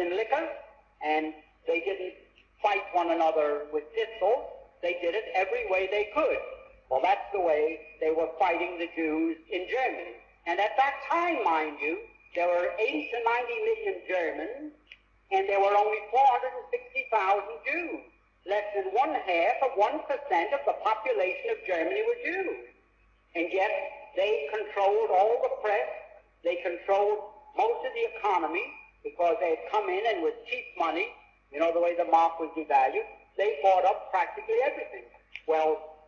in liquor, and they didn't fight one another with pistols. They did it every way they could. Well, that's the way they were fighting the Jews in Germany. And at that time, mind you, there were 80 to 90 million Germans, and there were only 460,000 Jews. Less than 1/2% of the population of Germany were Jews. And yet, they controlled all the press, they controlled most of the economy, because they had come in and with cheap money, you know the way the mark was devalued, they bought up practically everything. Well,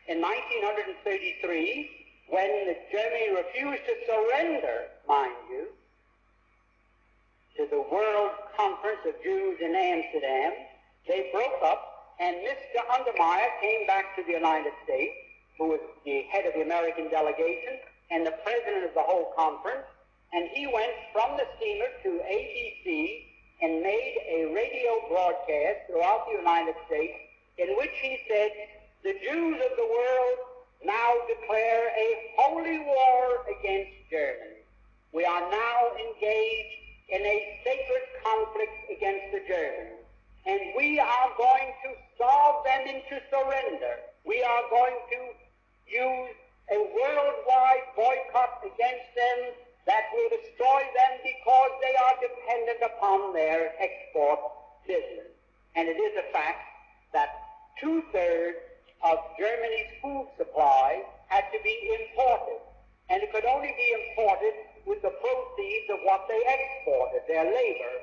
in 1933, when Germany refused to surrender, mind you, to the World Conference of Jews in Amsterdam, they broke up, and Mr. Untermeyer came back to the United States, who was the head of the American delegation and the president of the whole conference, and he went from the steamer to ABC and made a radio broadcast throughout the United States in which he said, the Jews of the world now declare a holy war against Germany. We are now engaged in a sacred conflict against the Germans, and we are going to starve them into surrender. We are going to use a worldwide boycott against them that will destroy them because they are dependent upon their export business. And it is a fact that 2/3 of Germany's food supply had to be imported, and it could only be imported with the proceeds of what they exported, their labor.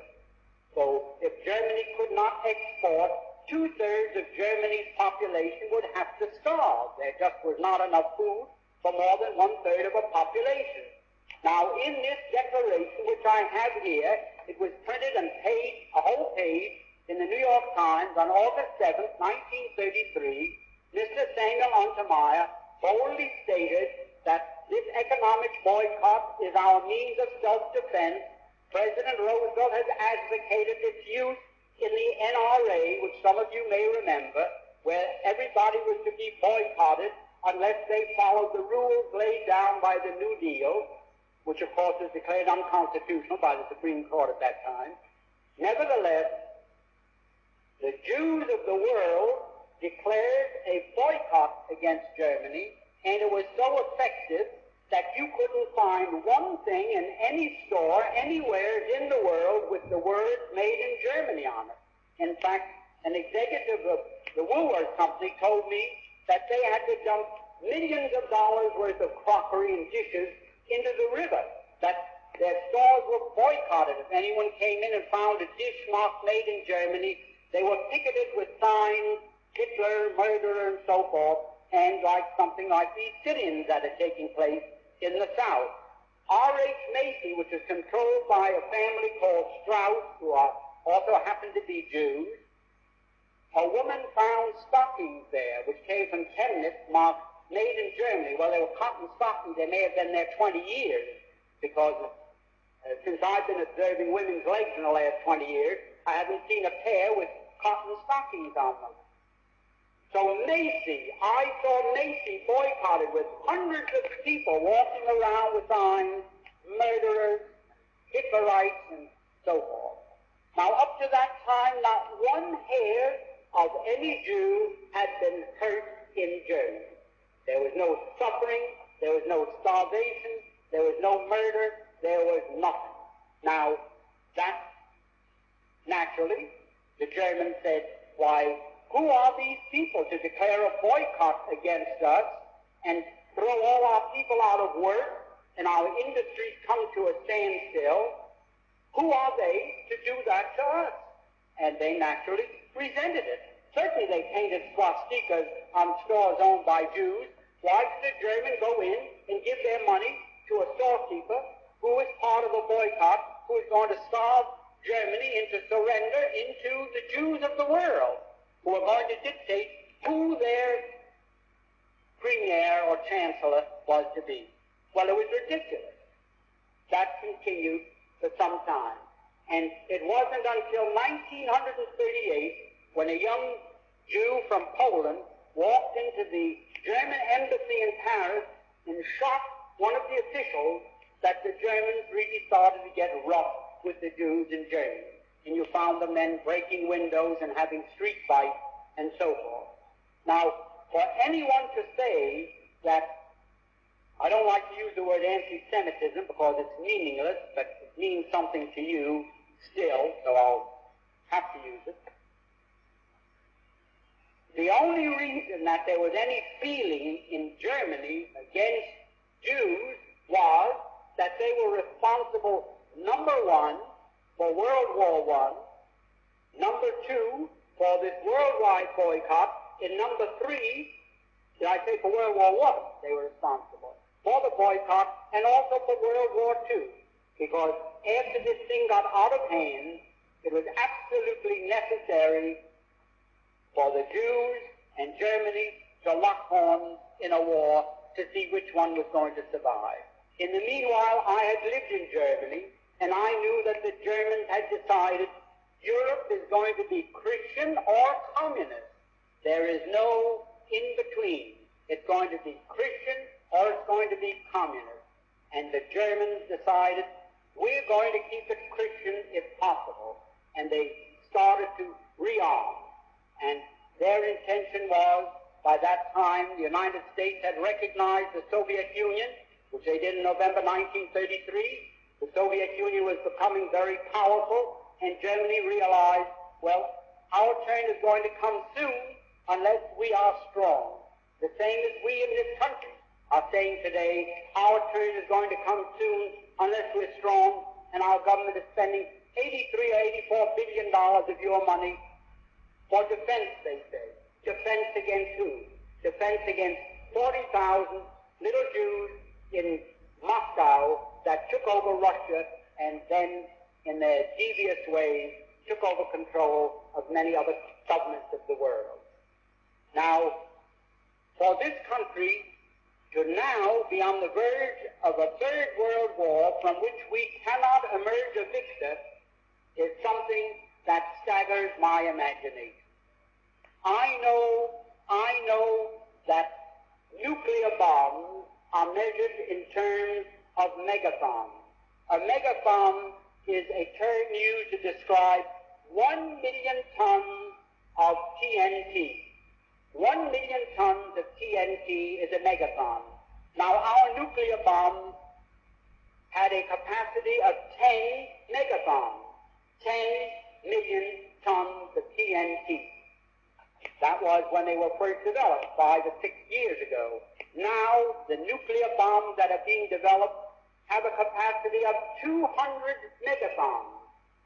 So if Germany could not export, 2/3 of Germany's population would have to starve. There just was not enough food for more than 1/3 of a population. Now, in this declaration, which I have here, it was printed and a whole page, in the New York Times on August 7th, 1933, Mr. Samuel Untermeyer boldly stated that this economic boycott is our means of self-defense. President Roosevelt has advocated its use in the NRA, which some of you may remember, where everybody was to be boycotted unless they followed the rules laid down by the New Deal, which of course was declared unconstitutional by the Supreme Court at that time. Nevertheless, the Jews of the world declared a boycott against Germany, and it was so effective that you couldn't find one thing in any store anywhere in the world with the words made in Germany on it. In fact, an executive of the Woolworth Company told me that they had to dump millions of dollars worth of crockery and dishes into the river, that their stores were boycotted. If anyone came in and found a dish marked made in Germany, they were ticketed with signs, Hitler, murderer, and so forth, and like something like these sit-ins that are taking place in the South. R.H. Macy, which is controlled by a family called Strauss, who also happen to be Jews, a woman found stockings there, which came from Chemnitz, marked made in Germany. Well, they were cotton stockings. They may have been there 20 years, because since I've been observing women's legs in the last 20 years, I haven't seen a pair with cotton stockings on them. So Macy, I saw Macy boycotted with hundreds of people walking around with signs, murderers, Hitlerites, and so forth. Now, up to that time, not one hair of any Jew had been hurt in Germany. There was no suffering, there was no starvation, there was no murder, there was nothing. Now, that, naturally, the Germans said, why, who are these people to declare a boycott against us and throw all our people out of work and our industries come to a standstill? Who are they to do that to us? And they naturally resented it. Certainly they painted swastikas on stores owned by Jews. Why should a German go in and give their money to a storekeeper who is part of a boycott, who is going to starve Germany into surrender into the Jews of the world, who are going to dictate who their premier or chancellor was to be? Well, it was ridiculous. That continued for some time. And it wasn't until 1938 when a young Jew from Poland walked into the German embassy in Paris and shot one of the officials that the Germans really started to get rough with the Jews in Germany. And you found the men breaking windows and having street fights and so forth. Now, for anyone to say that, I don't like to use the word anti-Semitism because it's meaningless, but it means something to you still, so I'll have to use it. The only reason that there was any feeling in Germany against Jews was that they were responsible, number one, for World War I, number two, for this worldwide boycott, and number three, did I say for World War I, they were responsible for the boycott and also for World War II, because after this thing got out of hand, it was absolutely necessary for the Jews and Germany to lock horns in a war to see which one was going to survive. In the meanwhile, I had lived in Germany, and I knew that the Germans had decided Europe is going to be Christian or communist. There is no in-between. It's going to be Christian or it's going to be communist. And the Germans decided, we're going to keep it Christian if possible. And they started to rearm. And their intention was, by that time, the United States had recognized the Soviet Union, which they did in November 1933. The Soviet Union was becoming very powerful, and Germany realized, well, our turn is going to come soon unless we are strong. The same as we in this country are saying today, our turn is going to come soon unless we're strong, and our government is spending $83 or $84 billion of your money for defense, they say. Defense against who? Defense against 40,000 little Jews in Moscow that took over Russia and then, in their devious ways, took over control of many other governments of the world. Now, for this country to now be on the verge of a third world war from which we cannot emerge a victor is something that staggers my imagination. I know that nuclear bombs are measured in terms of megathons. A megathon is a term used to describe 1 million tons of TNT. 1 million tons of TNT is a megathon. Now, our nuclear bombs had a capacity of 10 megathons, 10 million tons of TNT. That was when they were first developed, 5 or 6 years ago. Now, the nuclear bombs that are being developed have a capacity of 200 megathons.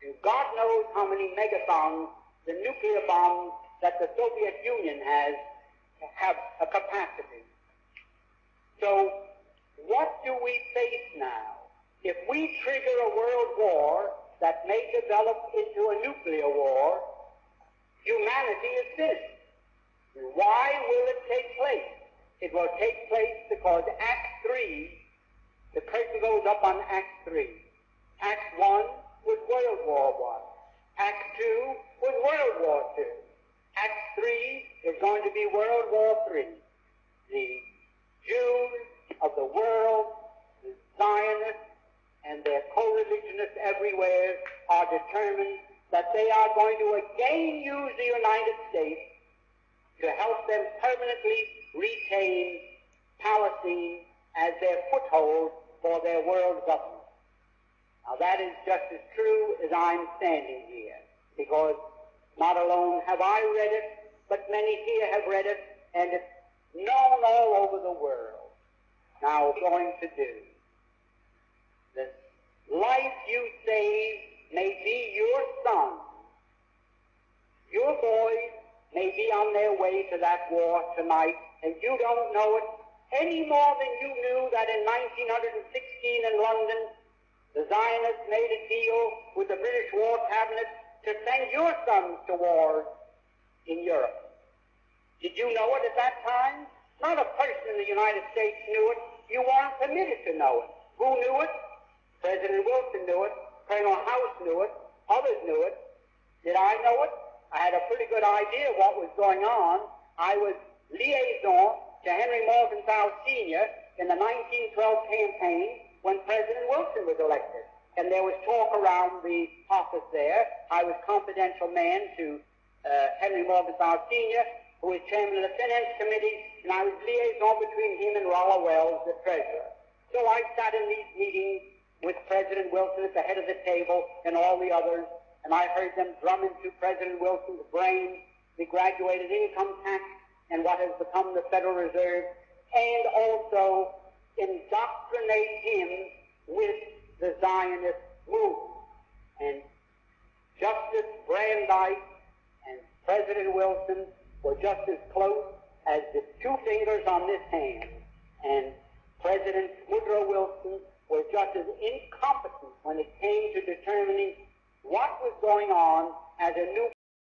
And God knows how many megathons the nuclear bombs that the Soviet Union has have a capacity. So, what do we face now? If we trigger a world war that may develop into a nuclear war, humanity is finished. Why will it take place? It will take place because Act 3, the curtain goes up on Act 3. Act 1 was World War I. Act 2 was World War II. Act 3 is going to be World War III. The Jews of the world, the Zionists, and their co-religionists everywhere are determined that they are going to again use the United States to help them permanently retain Palestine as their foothold for their world government. Now that is just as true as I'm standing here, because not alone have I read it, but many here have read it, and it's known all over the world. Now, what we're going to do. The life you save may be your son. Your boys may be on their way to that war tonight, and you don't know it any more than you knew that in 1916 in London, the Zionists made a deal with the British War Cabinet to send your sons to war in Europe. Did you know it at that time? Not a person in the United States knew it. You weren't permitted to know it. Who knew it? President Wilson knew it. Colonel House knew it. Others knew it. Did I know it? I had a pretty good idea of what was going on. I was liaison to Henry Morgenthau Sr. in the 1912 campaign when President Wilson was elected. and there was talk around the office there. I was confidential man to Henry Morgenthau Sr., who was chairman of the Finance Committee, and I was liaison between him and Rollo Wells, the treasurer. So I sat in these meetings with President Wilson at the head of the table and all the others, and I heard them drum into President Wilson's brain the graduated income tax and what has become the Federal Reserve, and also indoctrinate him with the Zionist movement. And Justice Brandeis and President Wilson were just as close as the two fingers on this hand. And President Woodrow Wilson was just as incompetent when it came to determining what was going on as a new